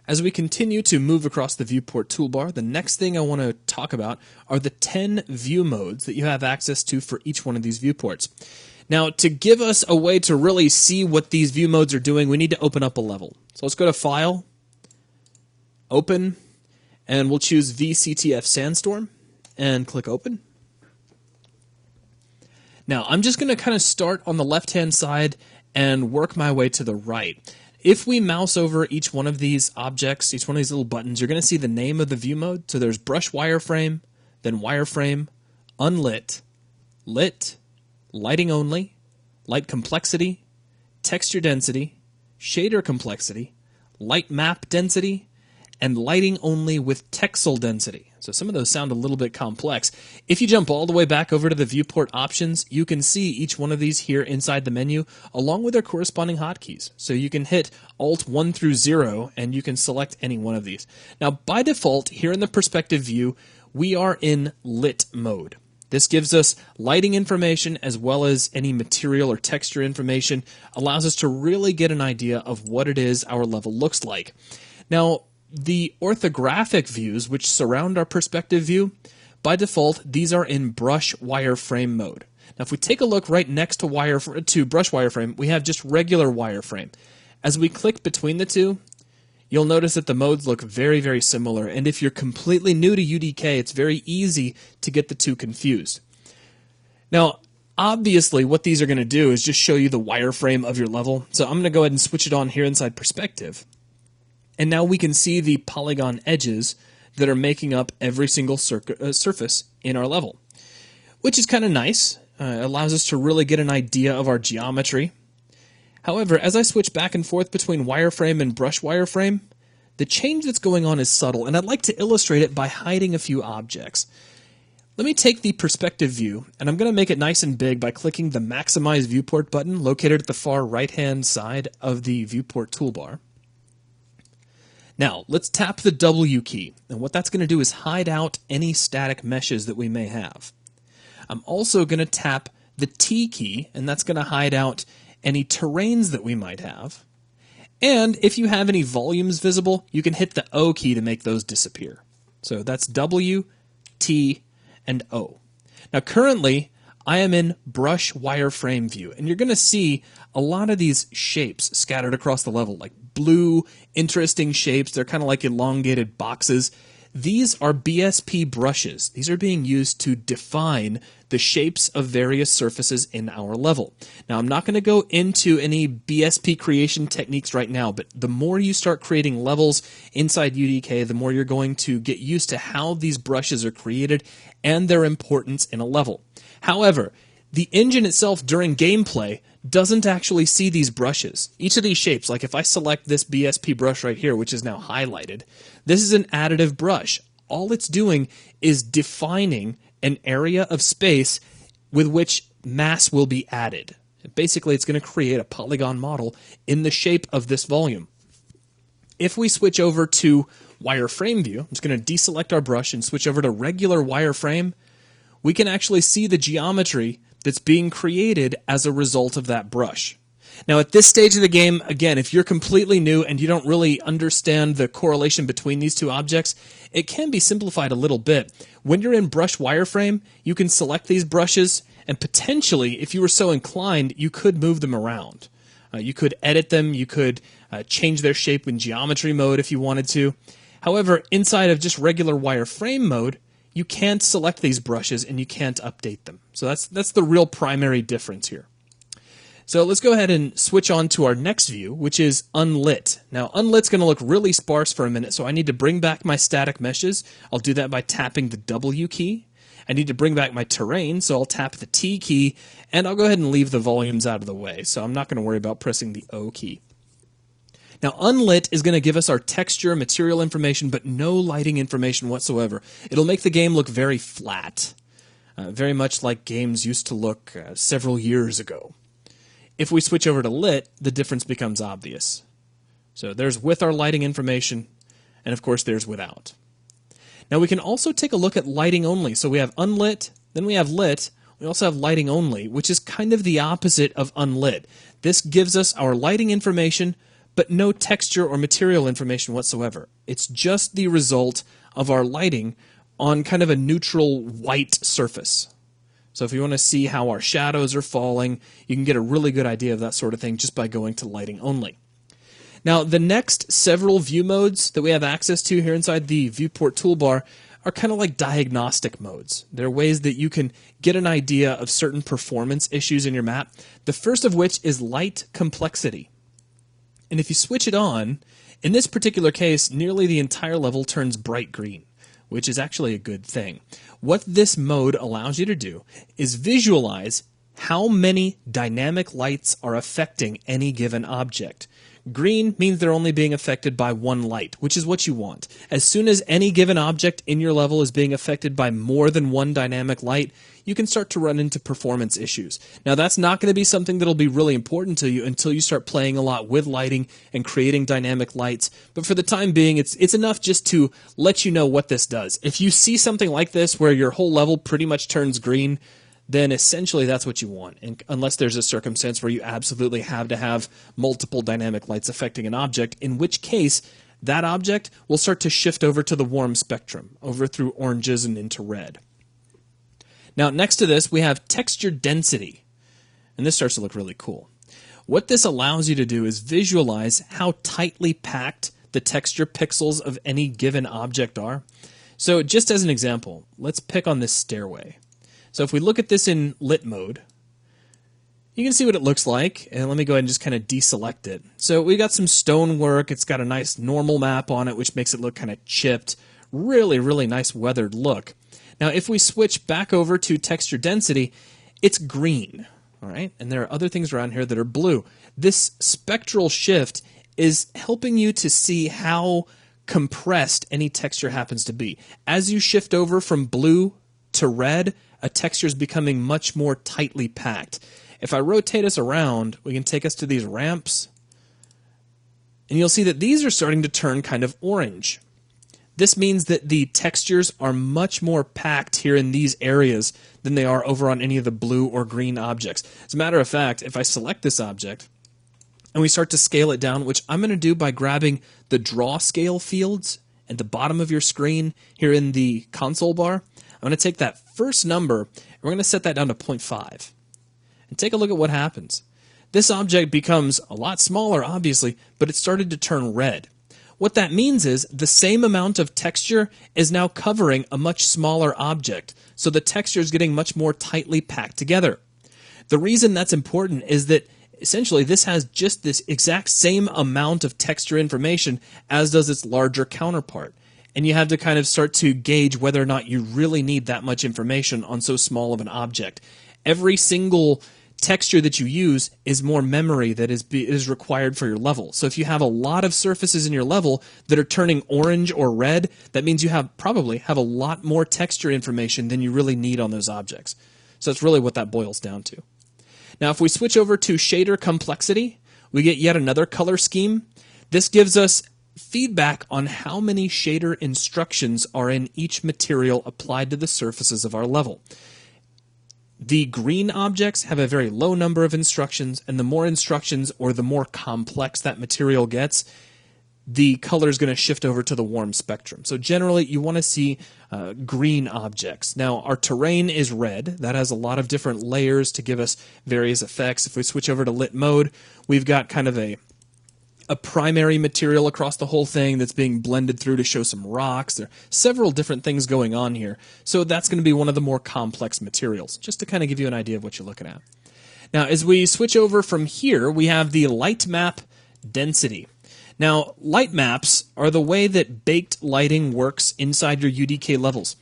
As we continue to move across the viewport toolbar, the next thing I want to talk about are the 10 view modes that you have access to for each one of these viewports. Now, to give us a way to really see what these view modes are doing, we need to open up a level. So let's go to File, Open, and we'll choose VCTF Sandstorm, and click Open. Now, I'm just going to kind of start on the left-hand side and work my way to the right. If we mouse over each one of these objects, each one of these little buttons, you're going to see the name of the view mode. So there's brush wireframe, then wireframe, unlit, lit, lighting only, light complexity, texture density, shader complexity, light map density, and lighting only with texel density. So some of those sound a little bit complex. If you jump all the way back over to the viewport options, you can see each one of these here inside the menu, along with their corresponding hotkeys. So you can hit Alt 1 through 0, and you can select any one of these. Now, by default, here in the perspective view, we are in lit mode. This gives us lighting information as well as any material or texture information, allows us to really get an idea of what it is our level looks like. Now, the orthographic views, which surround our perspective view, by default, these are in brush wireframe mode. Now, if we take a look right next to brush wireframe, we have just regular wireframe. As we click between the two, you'll notice that the modes look very, very similar. And if you're completely new to UDK, it's very easy to get the two confused. Now, obviously, what these are going to do is just show you the wireframe of your level. So I'm going to go ahead and switch it on here inside perspective. And now we can see the polygon edges that are making up every single surface in our level, which is kind of nice. It allows us to really get an idea of our geometry. However, as I switch back and forth between wireframe and brush wireframe, the change that's going on is subtle, and I'd like to illustrate it by hiding a few objects. Let me take the perspective view, and I'm going to make it nice and big by clicking the Maximize Viewport button located at the far right-hand side of the viewport toolbar. Now, let's tap the W key, and what that's going to do is hide out any static meshes that we may have. I'm also going to tap the T key, and that's going to hide out any terrains that we might have. And if you have any volumes visible, you can hit the O key to make those disappear. So that's W, T, and O. Now, currently, I am in brush wireframe view, and you're going to see a lot of these shapes scattered across the level, like blue, interesting shapes. They're kind of like elongated boxes. These are BSP brushes. These are being used to define the shapes of various surfaces in our level. Now, I'm not going to go into any BSP creation techniques right now, but the more you start creating levels inside UDK, the more you're going to get used to how these brushes are created and their importance in a level. However, the engine itself during gameplay doesn't actually see these brushes. Each of these shapes, like if I select this BSP brush right here, which is now highlighted, this is an additive brush. All it's doing is defining an area of space with which mass will be added. Basically, it's going to create a polygon model in the shape of this volume. If we switch over to wireframe view, I'm just going to deselect our brush and switch over to regular wireframe, we can actually see the geometry that's being created as a result of that brush. Now, at this stage of the game, again, if you're completely new and you don't really understand the correlation between these two objects, it can be simplified a little bit. When you're in brush wireframe, you can select these brushes, and potentially, if you were so inclined, you could move them around. You could edit them, you could change their shape in geometry mode if you wanted to. However, inside of just regular wireframe mode, you can't select these brushes and you can't update them. So that's the real primary difference here. So let's go ahead and switch on to our next view, which is unlit. Now, unlit's going to look really sparse for a minute, so I need to bring back my static meshes. I'll do that by tapping the W key. I need to bring back my terrain, so I'll tap the T key, and I'll go ahead and leave the volumes out of the way, so I'm not going to worry about pressing the O key. Now, unlit is going to give us our texture, material information, but no lighting information whatsoever. It'll make the game look very flat, very much like games used to look several years ago. If we switch over to lit, the difference becomes obvious. So there's with our lighting information, and of course there's without. Now we can also take a look at lighting only. So we have unlit, then we have lit. We also have lighting only, which is kind of the opposite of unlit. This gives us our lighting information, but no texture or material information whatsoever. It's just the result of our lighting on kind of a neutral white surface. So if you want to see how our shadows are falling, you can get a really good idea of that sort of thing just by going to lighting only. Now, the next several view modes that we have access to here inside the viewport toolbar are kind of like diagnostic modes. They're ways that you can get an idea of certain performance issues in your map. The first of which is light complexity. And if you switch it on, in this particular case, nearly the entire level turns bright green, which is actually a good thing. What this mode allows you to do is visualize how many dynamic lights are affecting any given object. Green means they're only being affected by one light, which is what you want. As soon as any given object in your level is being affected by more than one dynamic light, you can start to run into performance issues. Now, that's not going to be something that'll be really important to you until you start playing a lot with lighting and creating dynamic lights. But for the time being, it's enough just to let you know what this does. If you see something like this where your whole level pretty much turns green, then essentially that's what you want. And unless there's a circumstance where you absolutely have to have multiple dynamic lights affecting an object, in which case that object will start to shift over to the warm spectrum, over through oranges and into red. Now, next to this, we have texture density. And this starts to look really cool. What this allows you to do is visualize how tightly packed the texture pixels of any given object are. So just as an example, let's pick on this stairway. So if we look at this in lit mode, you can see what it looks like. And let me go ahead and just kind of deselect it. So we got some stonework. It's got a nice normal map on it, which makes it look kind of chipped. Really, really nice weathered look. Now, if we switch back over to texture density, it's green. All right, and there are other things around here that are blue. This spectral shift is helping you to see how compressed any texture happens to be. As you shift over from blue to red, a texture is becoming much more tightly packed. If I rotate us around, we can take us to these ramps, and you'll see that these are starting to turn kind of orange. This means that the textures are much more packed here in these areas than they are over on any of the blue or green objects. As a matter of fact, if I select this object and we start to scale it down, which I'm going to do by grabbing the draw scale fields at the bottom of your screen here in the console bar, I'm going to take that first number and we're going to set that down to 0.5. And take a look at what happens. This object becomes a lot smaller, obviously, but it started to turn red. What that means is the same amount of texture is now covering a much smaller object, so the texture is getting much more tightly packed together. The reason that's important is that essentially this has just this exact same amount of texture information as does its larger counterpart. And you have to kind of start to gauge whether or not you really need that much information on so small of an object. Every single texture that you use is more memory that is required for your level. So if you have a lot of surfaces in your level that are turning orange or red, that means you probably have a lot more texture information than you really need on those objects. So that's really what that boils down to. Now if we switch over to shader complexity, we get yet another color scheme. This gives us feedback on how many shader instructions are in each material applied to the surfaces of our level. The green objects have a very low number of instructions, and the more instructions or the more complex that material gets, the color is going to shift over to the warm spectrum. So generally, you want to see green objects. Now, our terrain is red. That has a lot of different layers to give us various effects. If we switch over to lit mode, we've got kind of a primary material across the whole thing that's being blended through to show some rocks. There are several different things going on here. So that's going to be one of the more complex materials, just to kind of give you an idea of what you're looking at. Now, as we switch over from here, we have the light map density. Now, light maps are the way that baked lighting works inside your UDK levels.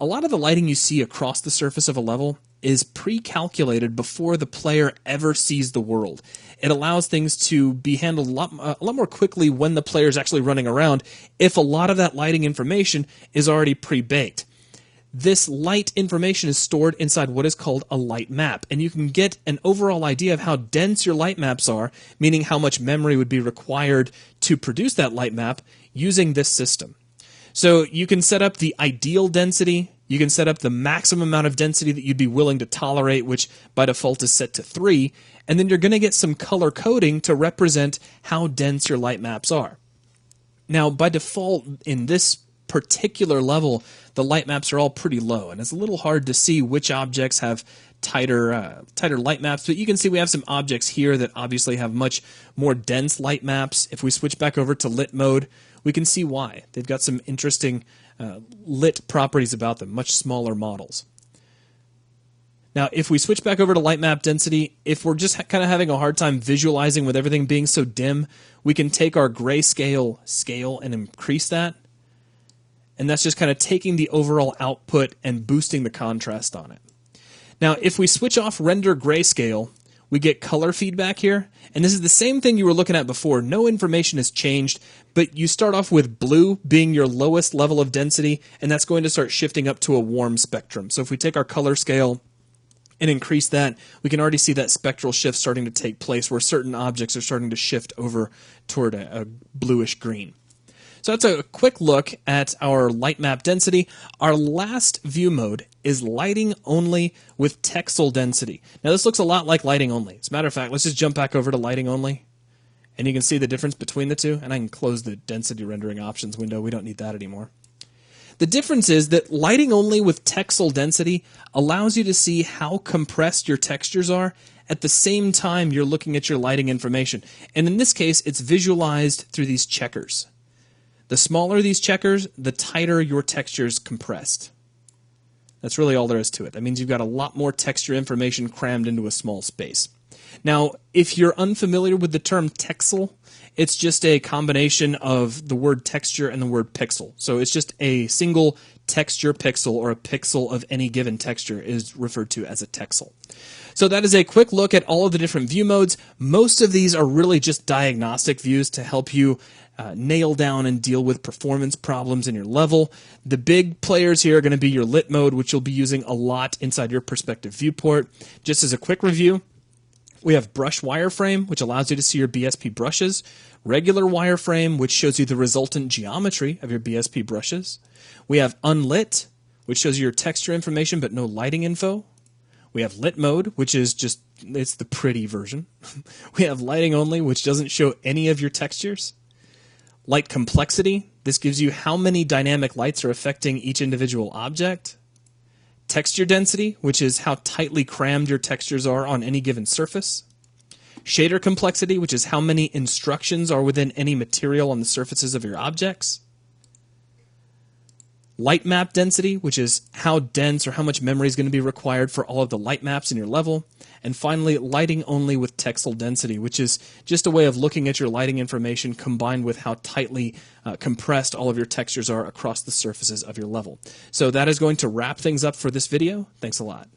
A lot of the lighting you see across the surface of a level is pre-calculated before the player ever sees the world. It allows things to be handled a lot more quickly when the player is actually running around if a lot of that lighting information is already pre-baked. This light information is stored inside what is called a light map, and you can get an overall idea of how dense your light maps are, meaning how much memory would be required to produce that light map using this system. So you can set up the ideal density, You can set up the maximum amount of density that you'd be willing to tolerate, which by default is set to 3, and then you're going to get some color coding to represent how dense your light maps are. Now, by default, in this particular level, the light maps are all pretty low, and it's a little hard to see which objects have tighter light maps, but you can see we have some objects here that obviously have much more dense light maps. If we switch back over to lit mode, we can see why. They've got some interesting lit properties about them, much smaller models. Now, if we switch back over to light map density, if we're just kind of having a hard time visualizing with everything being so dim, we can take our grayscale scale and increase that. And that's just kind of taking the overall output and boosting the contrast on it. Now, if we switch off render grayscale, we get color feedback here. And this is the same thing you were looking at before. No information has changed, but you start off with blue being your lowest level of density, and that's going to start shifting up to a warm spectrum. So if we take our color scale and increase that, we can already see that spectral shift starting to take place where certain objects are starting to shift over toward a bluish green. So that's a quick look at our light map density. Our last view mode is lighting only with texel density. Now this looks a lot like lighting only. As a matter of fact, let's just jump back over to lighting only, and you can see the difference between the two. And I can close the density rendering options window. We don't need that anymore. The difference is that lighting only with texel density allows you to see how compressed your textures are at the same time you're looking at your lighting information. And in this case, it's visualized through these checkers. The smaller these checkers, the tighter your texture is compressed. That's really all there is to it. That means you've got a lot more texture information crammed into a small space. Now, if you're unfamiliar with the term texel, it's just a combination of the word texture and the word pixel. So it's just a single texture pixel, or a pixel of any given texture is referred to as a texel. So that is a quick look at all of the different view modes. Most of these are really just diagnostic views to help you nail down and deal with performance problems in your level. The big players here are going to be your lit mode, which you'll be using a lot inside your perspective viewport. Just as a quick review, we have brush wireframe, which allows you to see your BSP brushes. Regular wireframe, which shows you the resultant geometry of your BSP brushes. We have unlit, which shows you your texture information but no lighting info. We have lit mode, which is just, it's the pretty version. We have lighting only, which doesn't show any of your textures. Light complexity, this gives you how many dynamic lights are affecting each individual object. Texture density, which is how tightly crammed your textures are on any given surface. Shader complexity, which is how many instructions are within any material on the surfaces of your objects. Light map density, which is how dense or how much memory is going to be required for all of the light maps in your level. And finally, lighting only with texel density, which is just a way of looking at your lighting information combined with how tightly compressed all of your textures are across the surfaces of your level. So that is going to wrap things up for this video. Thanks a lot.